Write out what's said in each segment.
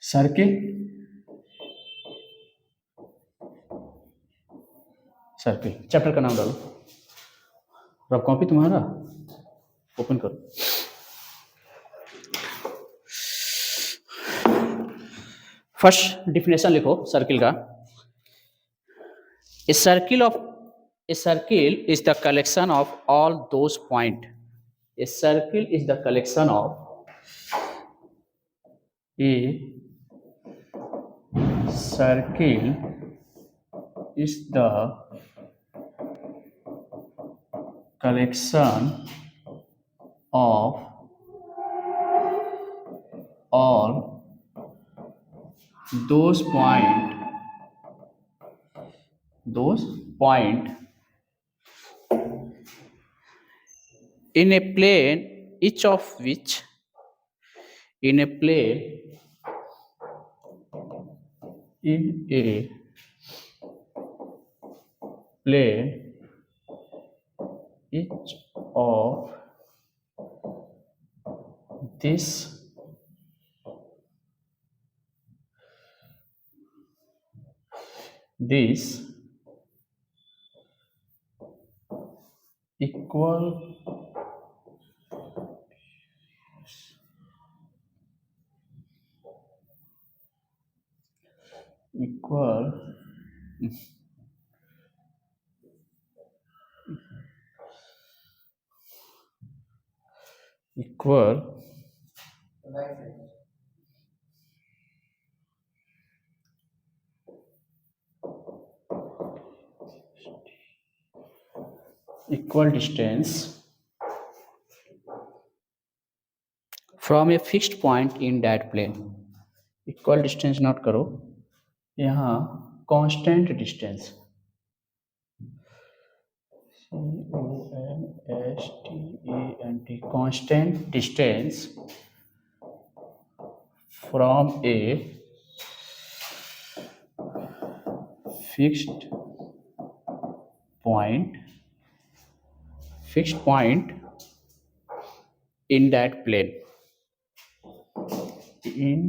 Circle, circle chapter का नाम डालो। रफ कॉपी तुम्हारा ओपन करो। फर्स्ट डिफिनेशन लिखो सर्किल का। A circle is the collection of all those point. A circle is the collection of a circle is the collection of all those point in a plane, each of which in a plane each of this equal distance from a fixed point in that plane. Equal distance note करो, यहाँ constant distance CONSTANT constant distance from a fixed point in that plane, in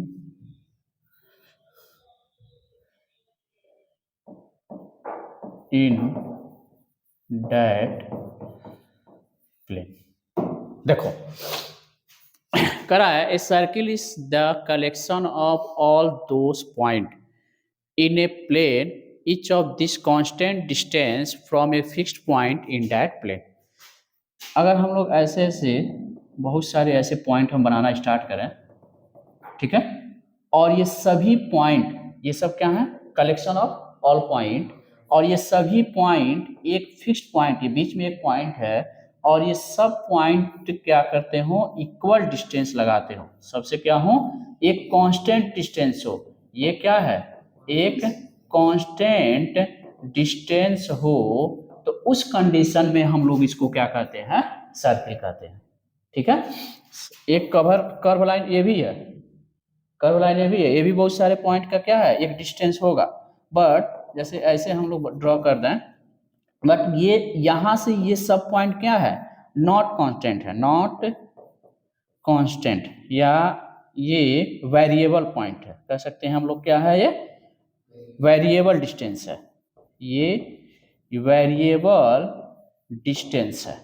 that plane। देखो करा है, a circle is the collection of all those point in a plane, each of this constant distance from a fixed point in that plane. अगर हम लोग ऐसे बहुत सारे ऐसे पॉइंट हम बनाना स्टार्ट करें, ठीक है, और ये सभी पॉइंट, ये सब क्या है, कलेक्शन ऑफ ऑल पॉइंट, और ये सभी पॉइंट एक फिक्स्ड पॉइंट, ये बीच में एक पॉइंट है, और ये सब पॉइंट क्या करते हो, इक्वल डिस्टेंस लगाते हो, सबसे क्या हो, एक कांस्टेंट डिस्टेंस हो। ये क्या है, एक कांस्टेंट डिस्टेंस हो, तो उस कंडीशन में हम लोग इसको क्या कहते हैं, सर्किल कहते हैं। ठीक है, एक कर्व लाइन ये भी है, कर्व लाइन ये भी है, ये भी बहुत सारे पॉइंट का क्या है, एक डिस्टेंस होगा, बट जैसे ऐसे हम लोग ड्रॉ कर दें, बट ये यहां से ये सब पॉइंट क्या है, नॉट कांस्टेंट है, नॉट कांस्टेंट, या ये वेरिएबल पॉइंट है, कह सकते हैं हम लोग, क्या है, ये वेरिएबल डिस्टेंस है, ये वेरिएबल डिस्टेंस है।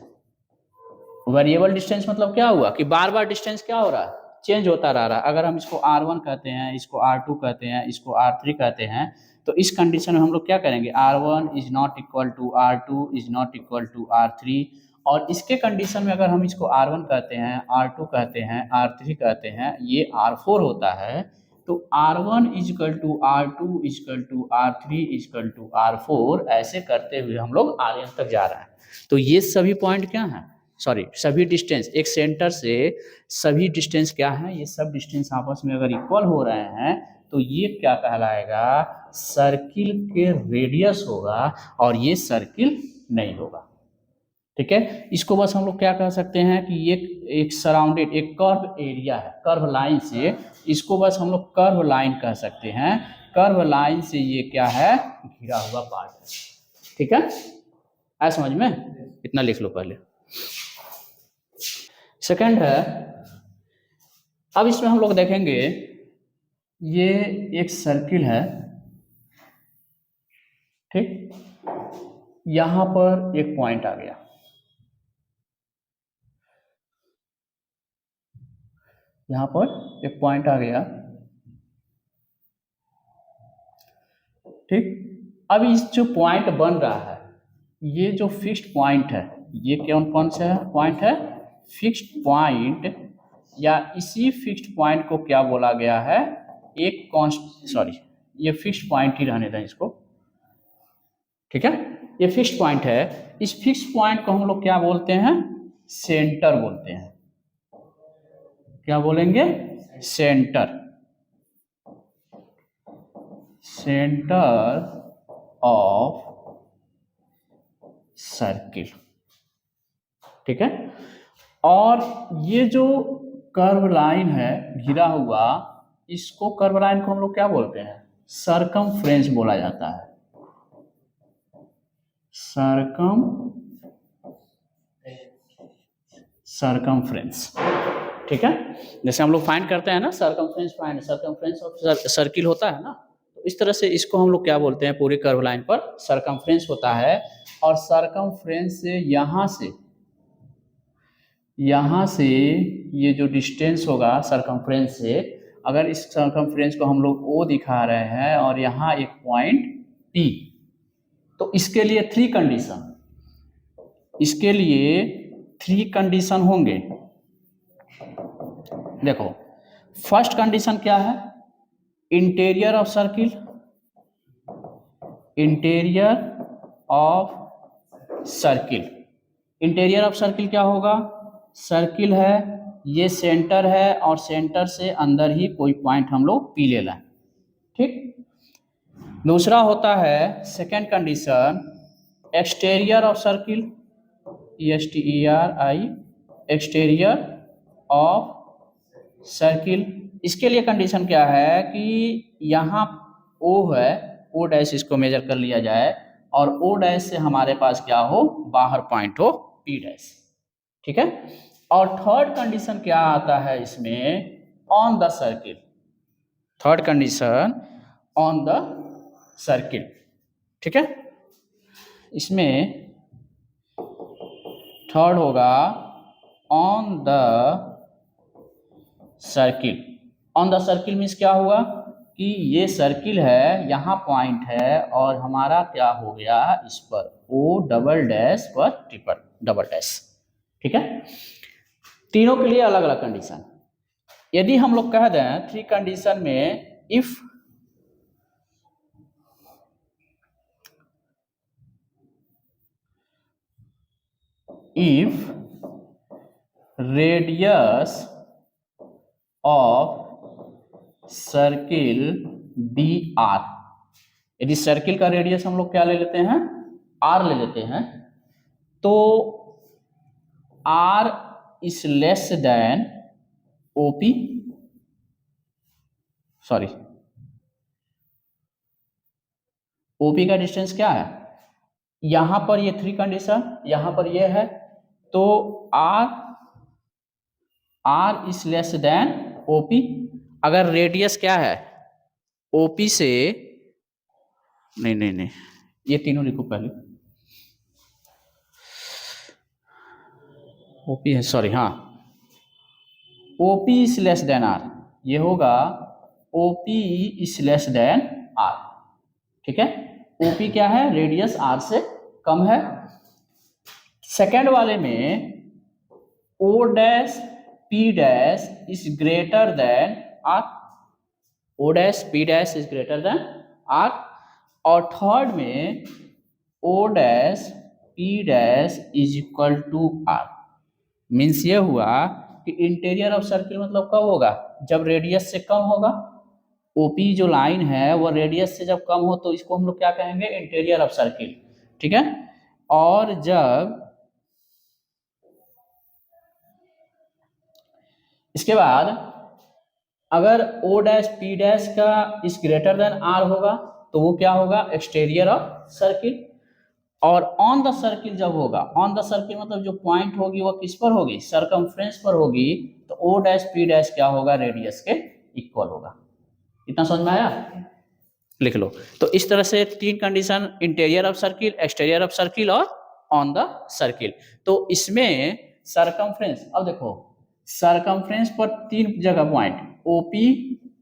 वेरिएबल डिस्टेंस मतलब क्या हुआ कि बार बार डिस्टेंस क्या हो रहा है, चेंज होता रह रहा है। अगर हम इसको R1 कहते हैं, इसको R2 कहते हैं, इसको R3 कहते हैं, तो इस कंडीशन में हम लोग क्या करेंगे, R1 is not equal to R2 is not equal to R3, और इसके कंडीशन में अगर हम इसको R1 कहते हैं, R2 कहते हैं, R3 कहते हैं, ये R4 होता है, तो R1 equal to R2 equal to R3 equal to R4, ऐसे करते हुए हम लोग Rn तक जा रहे हैं। तो ये सभी पॉइंट क्या हैं, सॉरी सभी डिस्टेंस, एक सेंटर से सभी डिस्टेंस क्या है, ये सब डिस्टेंस आपस में अगर इक्वल हो रहे हैं, तो ये क्या कहलाएगा, सर्किल के रेडियस होगा, और ये सर्किल नहीं होगा। ठीक है, इसको बस हम लोग क्या कह सकते हैं कि एक सराउंडेड, एक कर्व एरिया है, कर्व लाइन से इसको बस हम लोग कर्व लाइन कह सकते हैं, कर्व लाइन से ये क्या है, घिरा हुआ पार्ट है। ठीक है, आया समझ में, इतना लिख लो पहले। सेकंड है, अब इसमें हम लोग देखेंगे ये एक सर्किल है, ठीक, यहां पर एक पॉइंट आ गया, यहां पर एक पॉइंट आ गया, ठीक। अब इस जो पॉइंट बन रहा है, ये जो फिक्स्ड पॉइंट है, ये कौन कौन सा पॉइंट है, फिक्स्ड पॉइंट, या इसी फिक्स्ड पॉइंट को क्या बोला गया है, एक कॉन्स्ट, सॉरी, ये फिक्स्ड पॉइंट ही रहने दें इसको, ठीक है, ये फिक्स्ड पॉइंट है। इस फिक्स्ड पॉइंट को हम लोग क्या बोलते हैं, सेंटर बोलते हैं। क्या बोलेंगे, सेंटर, सेंटर ऑफ सर्किल, ठीक है। और ये जो कर्व लाइन है घिरा हुआ, इसको कर्व लाइन को हम लोग क्या बोलते हैं, सरकमफ्रेंस बोला जाता है, सरकमफ्रेंस, ठीक है। जैसे हम लोग फाइंड करते हैं ना, सरकमफ्रेंस ऑफ सर्किल होता है ना, तो इस तरह से इसको हम लोग क्या बोलते हैं, पूरी कर्व लाइन पर सरकमफ्रेंस होता है। और सरकमफ्रेंस से यहाँ से ये जो डिस्टेंस होगा सरकमफ्रेंस से, अगर इस सरकमफ्रेंस को हम लोग O दिखा रहे हैं और यहाँ एक पॉइंट P, तो इसके लिए थ्री कंडीशन होंगे। देखो, फर्स्ट कंडीशन क्या है, interior of circle, interior of circle क्या होगा, सर्किल है, ये सेंटर है, और सेंटर से अंदर ही कोई पॉइंट हम लोग पी ले लें, ठीक। दूसरा होता है second condition, exterior of circle, ESTERI, exterior of circle. इसके लिए कंडीशन क्या है कि यहाँ O है, O डैश इसको मेजर कर लिया जाए, और O डैश से हमारे पास क्या हो, बाहर पॉइंट हो P डैश, ठीक है। और थर्ड कंडीशन क्या आता है इसमें, on the circle, third condition on the circle, ठीक है। इसमें थर्ड होगा on the circle. On the circle means क्या हुआ कि ये सर्किल है, यहाँ पॉइंट है, और हमारा क्या हो गया इस पर O डबल डैश पर ट्रिपल डबल डैश, ठीक है। तीनों के लिए अलग अलग कंडीशन। यदि हम लोग कह दें थ्री कंडीशन में, if radius of circle be R, यदि सर्किल का रेडियस हम लोग क्या ले लेते हैं, आर ले लेते हैं, तो R is less than OP, sorry, OP का डिस्टेंस क्या है, यहां पर ये थ्री कंडीशन, यहां पर ये है, तो R is less than OP. अगर रेडियस क्या है, ओपी से, नहीं, ये तीनों लिखो पहले, ओपी है, सॉरी, हाँ, OP is less than R, ये होगा OP is less than R, ठीक है। ओपी क्या है, रेडियस आर से कम है। सेकेंड वाले में O dash P dash is greater than R, O dash P dash is greater than R. और थर्ड में O dash P dash is equal to R. Means ये हुआ कि इंटीरियर ऑफ सर्किल मतलब कब होगा, जब रेडियस से कम होगा। ओपी जो लाइन है वो रेडियस से जब कम हो तो इसको हम लोग क्या कहेंगे, इंटीरियर ऑफ सर्किल, ठीक है। और जब इसके बाद अगर O डैश P डैश का इज ग्रेटर देन आर होगा तो वो क्या होगा, एक्सटीरियर ऑफ सर्किल। और ऑन द सर्किल जब होगा, ऑन द सर्किल मतलब जो पॉइंट होगी वो किस पर होगी, सरकमफ्रेंस पर होगी, तो O डैश P डैश क्या होगा, रेडियस के इक्वल होगा, इतना समझ में आया? लिख लो। तो इस तरह से 3 condition, interior of circle, exterior of circle और ऑन द सर्किल। तो इसमें सरकमफ्रेंस, अब देखो सरकमफ्रेंस पर 3 जगह पॉइंट ओपी,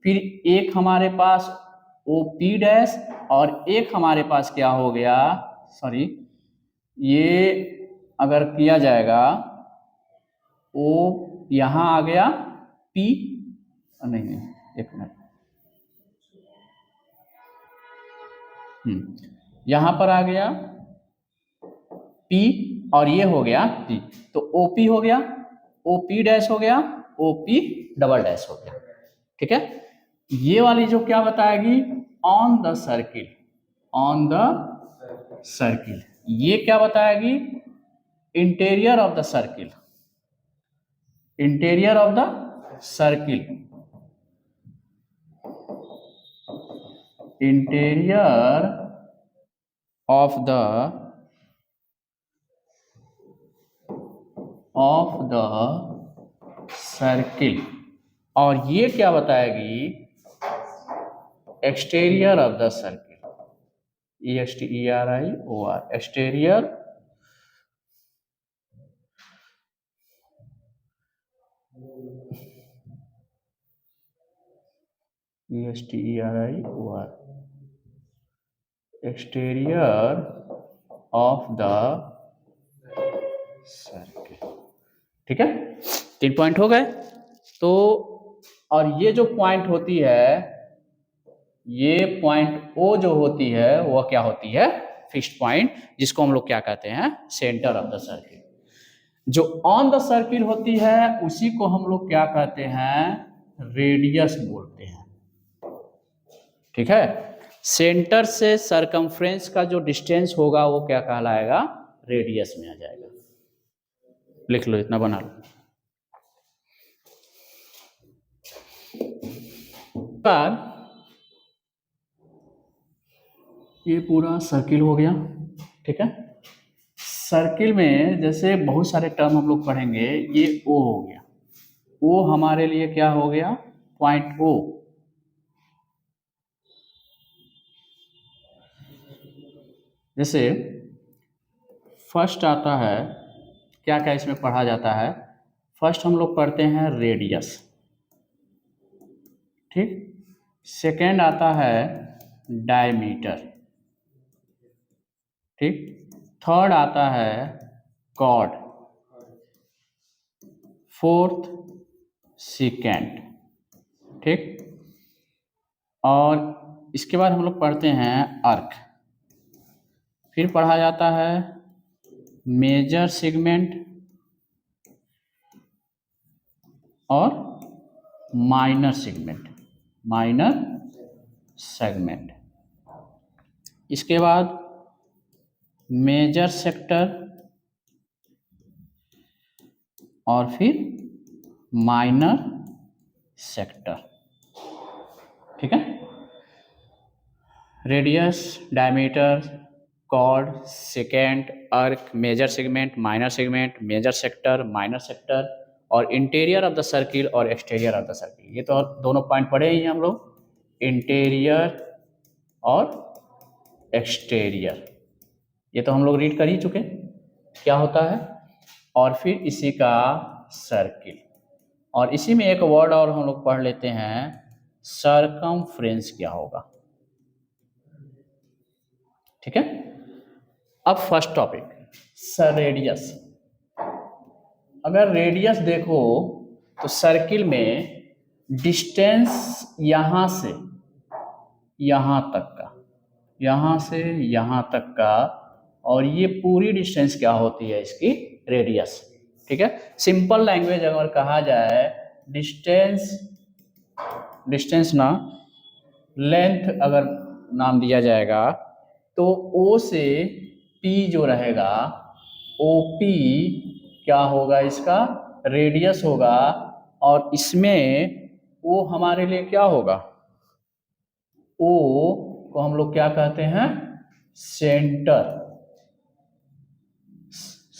फिर एक हमारे पास ओपी डैश और एक हमारे पास क्या हो गया, सॉरी ये अगर किया जाएगा ओ यहां आ गया पी, नहीं एक मिनट, यहां पर आ गया P और ये हो गया P, तो OP हो गया, OP डैश हो गया, OP डबल डैश हो गया। ठीक है, ये वाली जो क्या बताएगी, on the circle, on the circle, ये क्या बताएगी, interior of the circle, interior of the circle, interior of the circle, और ये क्या बताएगी, exterior of the circle, EXTERIOR, exterior EXTERIOR, exterior of the circle. ठीक है, 3 पॉइंट हो गए। तो और ये जो पॉइंट होती है, ये पॉइंट ओ जो होती है वह क्या होती है, फिक्स्ड पॉइंट, जिसको हम लोग क्या कहते हैं, सेंटर ऑफ द सर्किल। जो ऑन द सर्किल होती है उसी को हम लोग क्या कहते हैं, रेडियस बोलते हैं। ठीक है, सेंटर से सरकमफ्रेंस का जो डिस्टेंस होगा वो क्या कहलाएगा, रेडियस में आ जाएगा। लिख लो, इतना बना लो। बाद ये पूरा सर्किल हो गया। ठीक है, सर्किल में जैसे बहुत सारे टर्म हम लोग पढ़ेंगे, ये ओ हो गया, ओ हमारे लिए क्या हो गया, पॉइंट ओ, जैसे फर्स्ट आता है, क्या क्या इसमें पढ़ा जाता है, फर्स्ट हम लोग पढ़ते हैं रेडियस, ठीक, सेकेंड आता है डायमीटर, ठीक, थर्ड आता है कॉर्ड, फोर्थ सेकेंड, ठीक, और इसके बाद हम लोग पढ़ते हैं अर्क, फिर पढ़ा जाता है मेजर सेगमेंट और माइनर सेगमेंट, माइनर सेगमेंट, इसके बाद मेजर सेक्टर और फिर माइनर सेक्टर। ठीक है, radius, diameter, chord, second, arc, major segment, minor segment, major sector, minor sector, और इंटीरियर ऑफ द सर्किल और एक्सटीरियर ऑफ द सर्किल। ये तो दोनों पॉइंट पढ़े ही हम लोग, इंटीरियर और एक्सटीरियर, ये तो हम लोग रीड कर ही चुके क्या होता है, और फिर इसी का सर्किल, और इसी में एक वर्ड और हम लोग पढ़ लेते हैं, सरकमफ्रेंस क्या होगा। ठीक है, अब फर्स्ट टॉपिक, सर रेडियस। अगर रेडियस देखो तो सर्किल में डिस्टेंस यहां से यहां तक का, यहां से यहां तक का, और ये पूरी डिस्टेंस क्या होती है, इसकी रेडियस। ठीक है, सिंपल लैंग्वेज अगर कहा जाए, डिस्टेंस, डिस्टेंस ना लेंथ अगर नाम दिया जाएगा, तो O से P जो रहेगा, OP क्या होगा, इसका रेडियस होगा, और इसमें O हमारे लिए क्या होगा, O को हम लोग क्या कहते हैं, centre,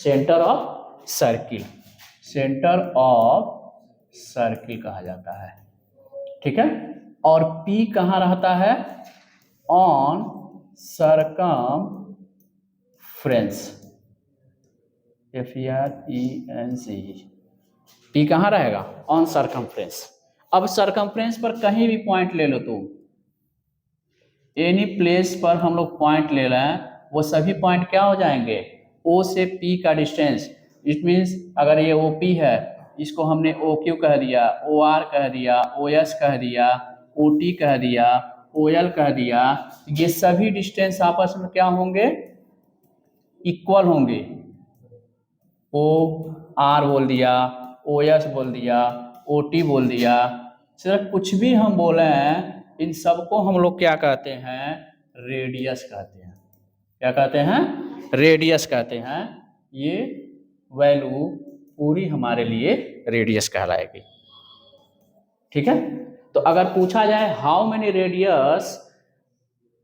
centre of circle, centre of circle कहा जाता है। ठीक है, और P कहाँ रहता है? On circumference, FRENC। P कहाँ रहेगा? On circumference. अब सरकमफ्रेंस पर कहीं भी पॉइंट ले लो तुम, एनी प्लेस पर हम लोग पॉइंट ले रहे हैं, वो सभी पॉइंट क्या हो जाएंगे? O से P का डिस्टेंस। इट मीन्स अगर ये OP है, इसको हमने OQ कह दिया, OR कह दिया, OS कह दिया, OT कह दिया, OL कह दिया, ये सभी डिस्टेंस आपस में क्या होंगे? इक्वल होंगे। OR बोल दिया, OS बोल दिया, OT बोल दिया, सिर्फ कुछ भी हम बोले हैं, इन सबको हम लोग क्या कहते हैं? रेडियस कहते हैं। क्या कहते हैं? रेडियस कहते हैं। ये वैल्यू पूरी हमारे लिए रेडियस कहलाएगी। ठीक है। तो अगर पूछा जाए how many radius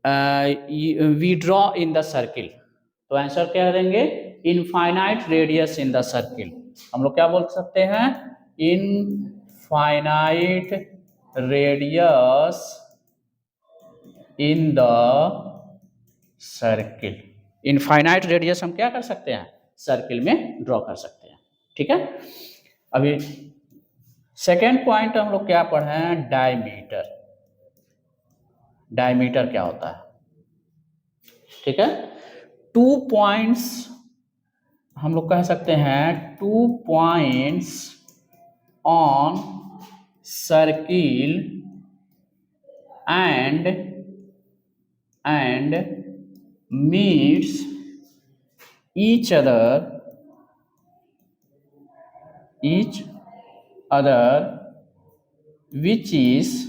we draw in the circle, तो आंसर क्या देंगे? Infinite radius in the circle. हम लोग क्या बोल सकते हैं? Infinite radius in the circle. Infinite radius हम क्या कर सकते हैं? सर्किल में ड्रॉ कर सकते हैं। ठीक है। अभी सेकेंड पॉइंट हम लोग क्या पढ़े हैं? डायमीटर। डायमीटर क्या होता है? ठीक है। 2 पॉइंट्स हम लोग कह सकते हैं, 2 points on circle and meets each other which is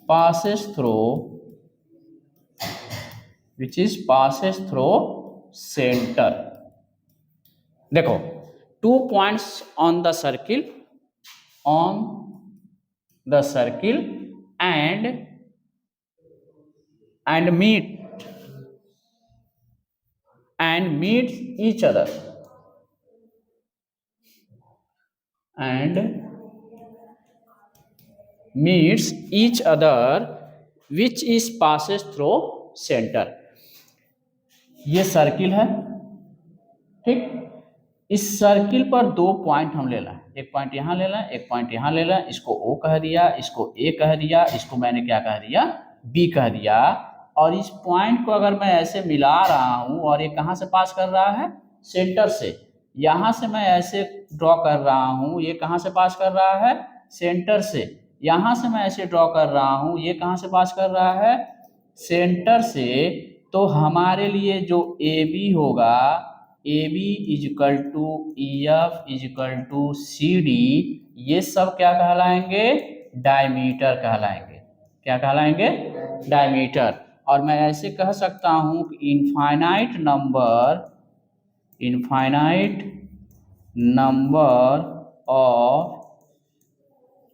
passes through center। देखो, 2 points on the circle and meet each other which is passes through center। ये सर्किल है। ठीक। इस सर्किल पर 2 पॉइंट हम ले लें, एक पॉइंट यहां ले लें, एक पॉइंट यहां ले लें, इसको O कह दिया, इसको A कह दिया, इसको मैंने क्या कह दिया? B कह दिया। और इस पॉइंट को अगर मैं ऐसे मिला रहा हूं, और ये कहां से पास कर रहा है? सेंटर से। यहां से मैं ऐसे ड्रॉ कर रहा हूं, ये कहां से पास कर रहा है? सेंटर से। यहां से मैं ऐसे ड्रॉ कर रहा हूं, ये कहां से पास कर रहा है? सेंटर से। तो हमारे लिए जो AB होगा, AB equal to EF equal to CD, ये सब क्या कहलाएंगे? डायमीटर कहलाएंगे। क्या कहलाएंगे? डायमीटर। और मैं ऐसे कह सकता हूं कि infinite number of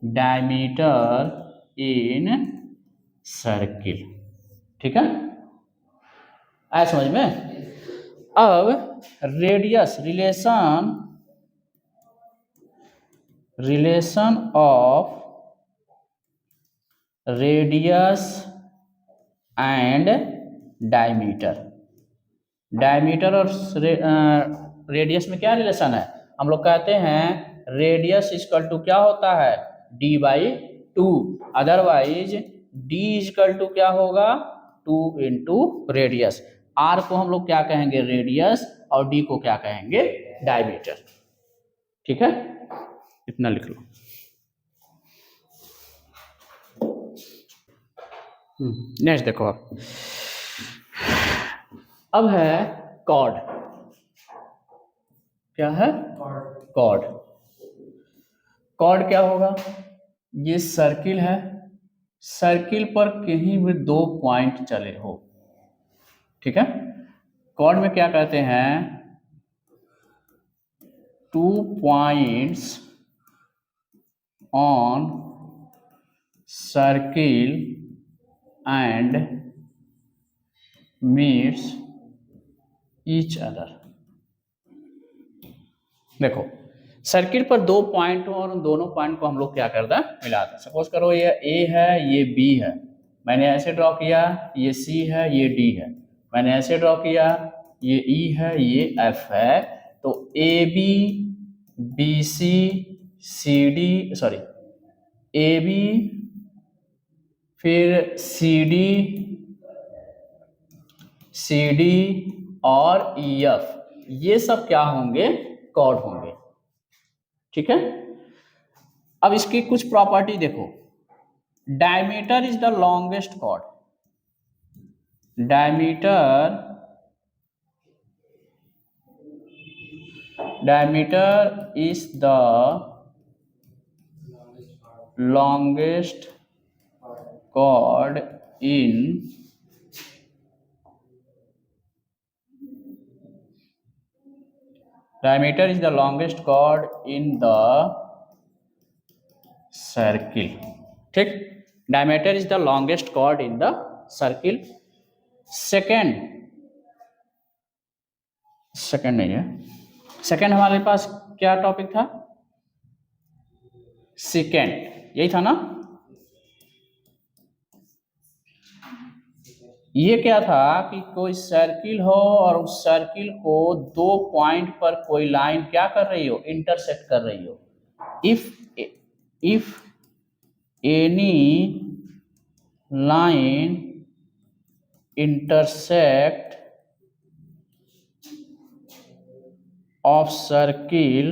diameter in circle. ठीक है, आया समझ में? अब radius, relation of radius and diameter. Diameter और रेडियस में क्या रिलेशन है? हम लोग कहते हैं रेडियस इक्वल टू क्या होता है? D/2। Otherwise D equal to क्या होगा? 2 इंटू रेडियस। R को हम लोग क्या कहेंगे? रेडियस। और D को क्या कहेंगे? डायमीटर। ठीक है, इतना लिख लो। नेक्स्ट देखो अब है कॉर्ड। क्या है? कॉर्ड। कॉर्ड क्या होगा? ये सर्किल है, सर्किल पर कहीं भी 2 पॉइंट चले हो। ठीक है। कॉर्ड में क्या कहते हैं? 2 points on circle and meets each other. देखो, सर्किल पर दो पॉइंट हो और उन दोनों पॉइंट को हम लोग क्या करते हैं, मिलाते हैं। सपोज करो ये ए है, ये बी है, मैंने ऐसे ड्रॉ किया, ये सी है, ये डी है, मैंने ऐसे ड्रॉ किया, ये ई है, ये एफ है। तो A B, B C, C D, sorry A B, फिर सी डी और ई एफ, ये सब क्या होंगे, कॉर्ड होंगे। ठीक है। अब इसकी कुछ प्रॉपर्टी देखो। Diameter is the longest chord, diameter is the longest chord in diameter is the longest chord in the circle। ठीक, diameter is the longest chord in the circle। Second नहीं है, सेकेंड हमारे पास क्या टॉपिक था, second, यही था ना। ये क्या था कि कोई सर्किल हो और उस सर्किल को दो पॉइंट पर कोई लाइन क्या कर रही हो, इंटरसेक्ट कर रही हो। If any line intersect of circle,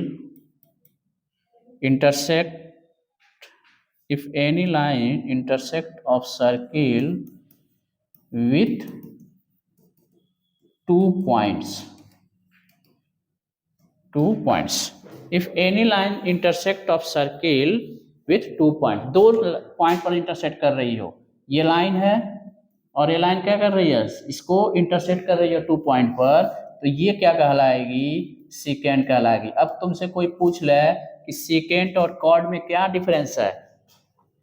if any line intersect of circle with 2 points, if any line intersect of circle with 2 points, दो पॉइंट पर इंटरसेक्ट कर रही हो, ये लाइन है और ये लाइन क्या कर रही है, इसको इंटरसेक्ट कर रही है 2 पॉइंट पर, तो ये क्या कहलाएगी, सेकेंड कहलाएगी। अब तुमसे कोई पूछ ले कि सेकेंड और कॉर्ड में क्या डिफरेंस है,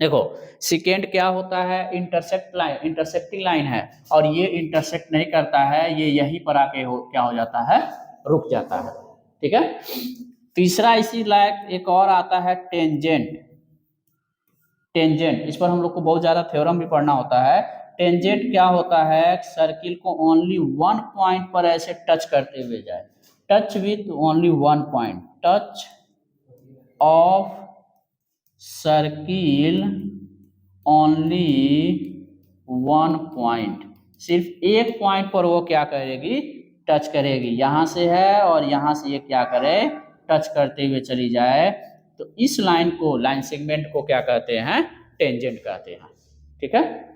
देखो सेकेंड क्या होता है, इंटरसेक्टिंग लाइन है, और ये इंटरसेक्ट नहीं करता है, ये यहीं पर आके क्या हो जाता है, रुक जाता है। ठीक है। तीसरा इसी लायक एक और आता है टेंजेंट। इस पर हम लोग को बहुत ज्यादा थ्योरम भी पढ़ना होता है। टेंजेंट क्या होता है, सर्किल को ओनली 1 पॉइंट पर ऐसे टच करते हुए जाए, touch with only 1 point, touch of circle only 1 point, सिर्फ एक पॉइंट पर वो क्या करेगी, टच करेगी। यहां से है और यहां से ये क्या करे, टच करते हुए चली जाए, तो इस लाइन को, लाइन सेगमेंट को क्या कहते हैं, टेंजेंट कहते हैं। ठीक है।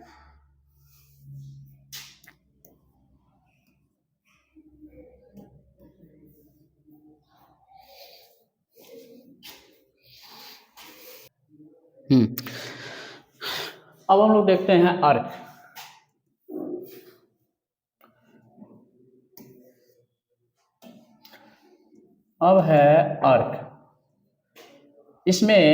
अब हम लोग देखते हैं अर्क। अब है अर्क। इसमें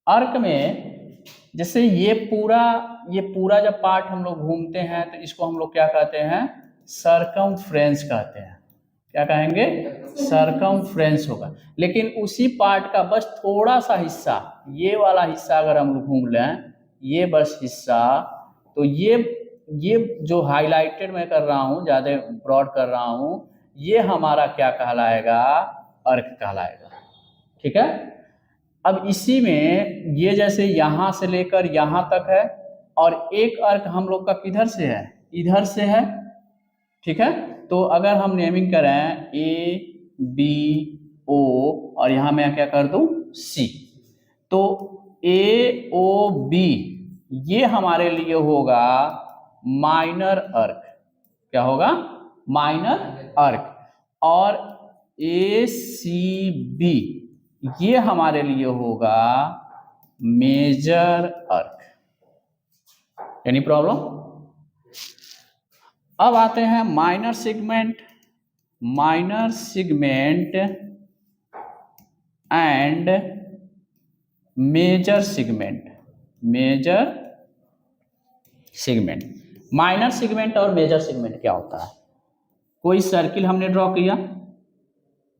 अर्क में जैसे ये पूरा जब पार्ट हम लोग घूमते हैं तो इसको हम लोग क्या कहते हैं, सरकमफ्रेंस कहते हैं। क्या कहेंगे, सरकमफ्रेंस होगा। लेकिन उसी पार्ट का बस थोड़ा सा हिस्सा, ये वाला हिस्सा अगर हम लोग घूम लें, ये बस हिस्सा, तो ये जो हाईलाइटेड मैं कर रहा हूं, ज्यादा ब्रॉड कर रहा हूं, ये हमारा क्या कहलाएगा, अर्क कहलाएगा। ठीक है। अब इसी में ये जैसे यहां से लेकर यहां तक है, और एक अर्क हम लोग का किधर से है, इधर से है। ठीक है। तो अगर हम नेमिंग करें ए बी ओ और यहां मैं क्या कर दूं, सी, तो ए ओ बी ये हमारे लिए होगा माइनर अर्क। क्या होगा, माइनर अर्क। और ए सी बी ये हमारे लिए होगा मेजर अर्क। Any problem. अब आते हैं minor segment and major segment. Minor segment और मेजर सेगमेंट क्या होता है, कोई सर्किल हमने ड्रॉ किया,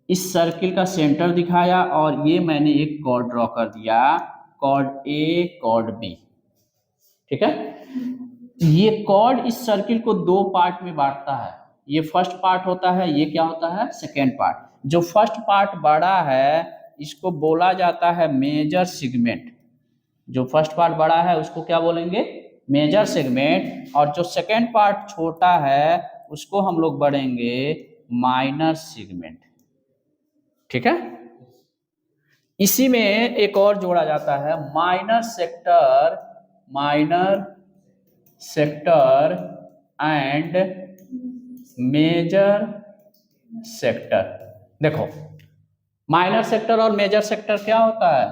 इस सर्किल का सेंटर दिखाया और ये मैंने एक कॉर्ड ड्रॉ कर दिया, कॉर्ड ए कॉर्ड बी। ठीक है, ये कॉर्ड इस सर्किल को दो पार्ट में बांटता है। ये फर्स्ट पार्ट होता है, ये क्या होता है, सेकेंड पार्ट। जो फर्स्ट पार्ट बड़ा है इसको बोला जाता है मेजर सेगमेंट। जो फर्स्ट पार्ट बड़ा है उसको क्या बोलेंगे, मेजर सेगमेंट। और जो सेकेंड पार्ट छोटा है उसको हम लोग बढ़ेंगे माइनर सेगमेंट। ठीक है, इसी में एक और जोड़ा जाता है minor sector, minor sector and major sector. देखो माइनर सेक्टर और मेजर सेक्टर क्या होता है,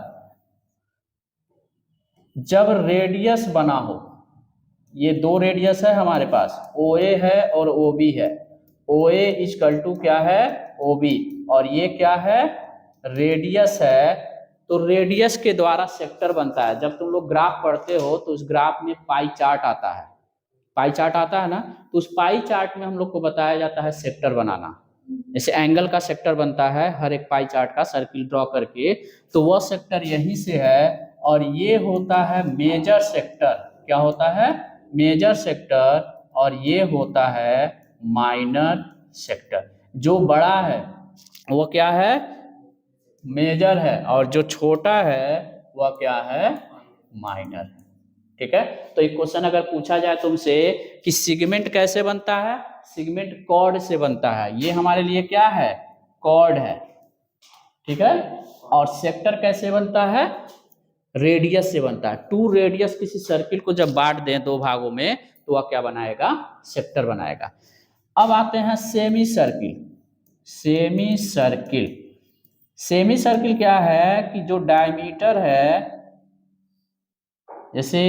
जब रेडियस बना हो, ये दो रेडियस है हमारे पास, OA है और OB है। OA इक्वल टू क्या है, OB, और ये क्या है, रेडियस है। तो रेडियस के द्वारा सेक्टर बनता है। जब तुम लोग ग्राफ पढ़ते हो तो उस ग्राफ में पाई चार्ट आता है, पाई चार्ट आता है ना, तो उस पाई चार्ट में हम लोग को बताया जाता है सेक्टर बनाना। जैसे एंगल का सेक्टर बनता है हर एक पाई चार्ट का सर्किल ड्रॉ करके, तो वह सेक्टर यहीं से है। और ये होता है मेजर सेक्टर, क्या होता है, मेजर सेक्टर। और ये होता है माइनर सेक्टर। जो बड़ा है वो क्या है, मेजर है, और जो छोटा है वह क्या है, माइनर है। ठीक है, तो एक क्वेश्चन अगर पूछा जाए तुमसे कि सेगमेंट कैसे बनता है, सेगमेंट कॉर्ड से बनता है। ये हमारे लिए क्या है, कॉर्ड है। ठीक है, और सेक्टर कैसे बनता है, रेडियस से बनता है। टू रेडियस किसी सर्किल को जब बांट दें दो भागों में तो वह क्या बनाएगा, सेक्टर बनाएगा। अब आते हैं semi circle. Semi circle, semi circle क्या है कि जो डायमीटर है, जैसे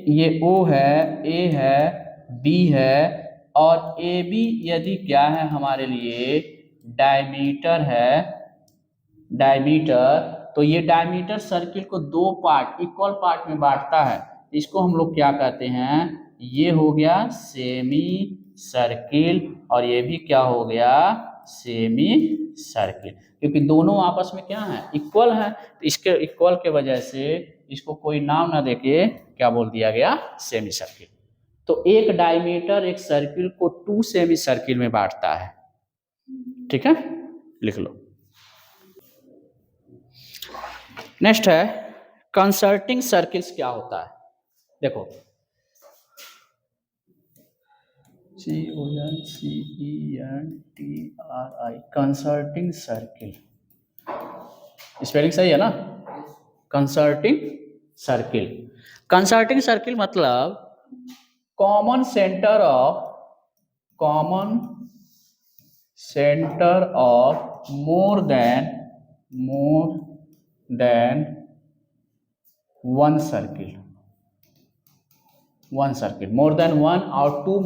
ये O है, A है, B है, और AB यदि क्या है हमारे लिए डायमीटर है, डायमीटर, तो ये डायमीटर सर्किल को दो पार्ट, इक्वल पार्ट में बांटता है। इसको हम लोग क्या कहते हैं, ये हो गया सेमी सर्किल, और ये भी क्या हो गया, सेमी सर्किल। क्योंकि दोनों आपस में क्या है, इक्वल है। तो इसके इक्वल के वजह से इसको कोई नाम ना देके क्या बोल दिया गया, सेमी सर्किल। तो एक डायमीटर एक सर्किल को टू सेमी सर्किल में बांटता है। ठीक है, लिख लो। नेक्स्ट है कंसर्टिंग सर्किल्स क्या होता है। देखो CONCENTRI, कंसर्टिंग सर्किल, स्पेलिंग सही है ना, कंसर्टिंग सर्किल। कंसर्टिंग सर्किल मतलब common centre of more than one circle, more then one और टू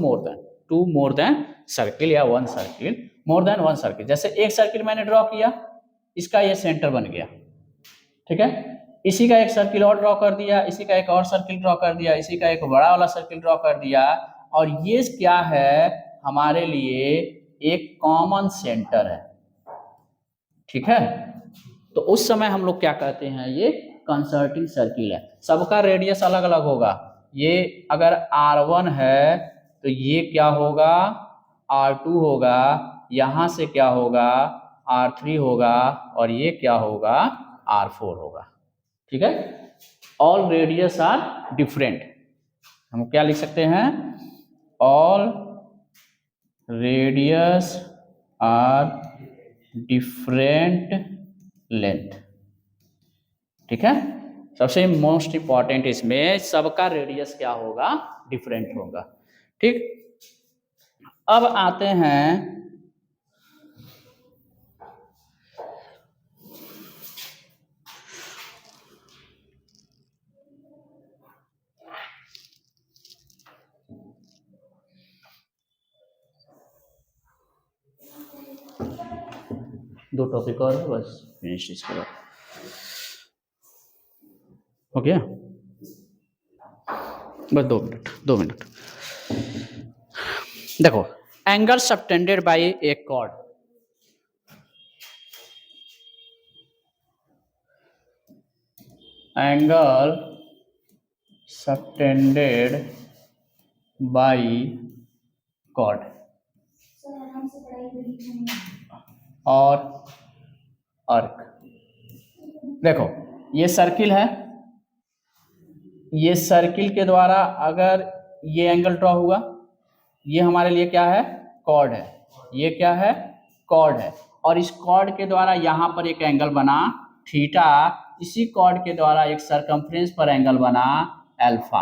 मोर देन सर्किल, या one circle, more then one circle. जैसे एक सर्किल मैंने ड्रॉ किया, इसका ये सेंटर बन गया। ठीक है, इसी का एक सर्किल और ड्रॉ कर दिया, इसी का एक और सर्किल ड्रॉ कर दिया, इसी का एक बड़ा वाला सर्किल ड्रॉ कर दिया, और ये क्या है, हमारे लिए एक कॉमन सेंटर है। ठीक है, तो उस समय हम लोग क्या कहते हैं, ये कंसर्टिंग सर्किल है। सबका रेडियस अलग अलग होगा। ये अगर R1 है तो ये क्या होगा, R2 होगा, यहां से क्या होगा, R3 होगा, और ये क्या होगा, R4 होगा। ठीक है, ऑल रेडियस आर डिफरेंट। हम क्या लिख सकते हैं, all radius are different length. ठीक है, सबसे मोस्ट इंपॉर्टेंट इसमें सबका रेडियस क्या होगा, डिफरेंट होगा। ठीक, अब आते हैं दो टॉपिक और है, बस फिनिश इसके बाद हो गया, बस 2 मिनट। देखो angle subtended by a chord, angle subtended by chord और आर्क। देखो ये सर्किल है, ये सर्किल के द्वारा अगर ये एंगल ड्रॉ हुआ, ये हमारे लिए क्या है, कॉर्ड है, ये क्या है, कॉर्ड है, और इस कॉर्ड के द्वारा यहाँ पर एक एंगल बना थीटा, इसी कॉर्ड के द्वारा एक सरकमफ्रेंस पर एंगल बना अल्फा।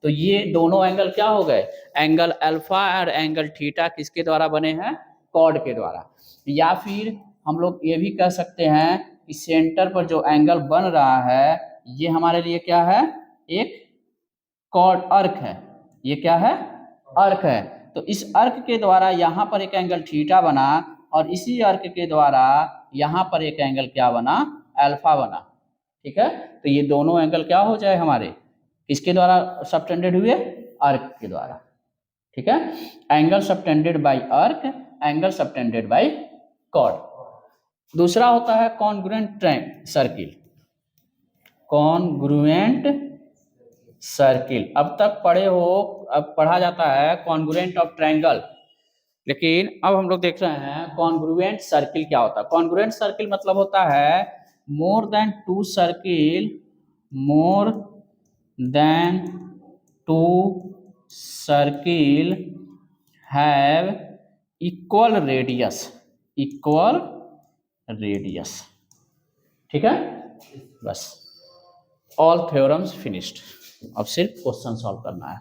तो ये दोनों एंगल क्या हो गए, एंगल अल्फा और एंगल थीटा किसके द्वारा बने हैं, कॉर्ड के द्वारा। या फिर हम लोग ये भी कह सकते हैं कि सेंटर पर जो एंगल बन रहा है ये हमारे लिए क्या है, एक कॉर्ड अर्क है, ये क्या है, अर्क है। तो इस अर्क के द्वारा यहाँ पर एक एंगल थीटा बना और इसी अर्क के द्वारा यहाँ पर एक एंगल क्या बना, अल्फा बना। ठीक है, तो ये दोनों एंगल क्या हो जाए हमारे, किसके द्वारा सबटेंडेड हुए, अर्क के द्वारा। ठीक है, एंगल सबटेंडेड बाय अर्क, एंगल सबटेंडेड बाय कॉर्ड। दूसरा होता है कॉन्ग्रुएंट सर्किल, कॉन्ग्रुएंट सर्किल। अब तक पढ़े हो, अब पढ़ा जाता है कॉन्ग्रुएंट ऑफ ट्रायंगल, लेकिन अब हम लोग देख रहे हैं कॉन्ग्रुएंट सर्किल क्या होता है। कॉन्ग्रुएंट सर्किल मतलब होता है more than two circle, more than two circle have equal radius, equal radius. ठीक है, बस ऑल थ्योरम्स फिनिश्ड। अब सिर्फ क्वेश्चन सॉल्व करना है।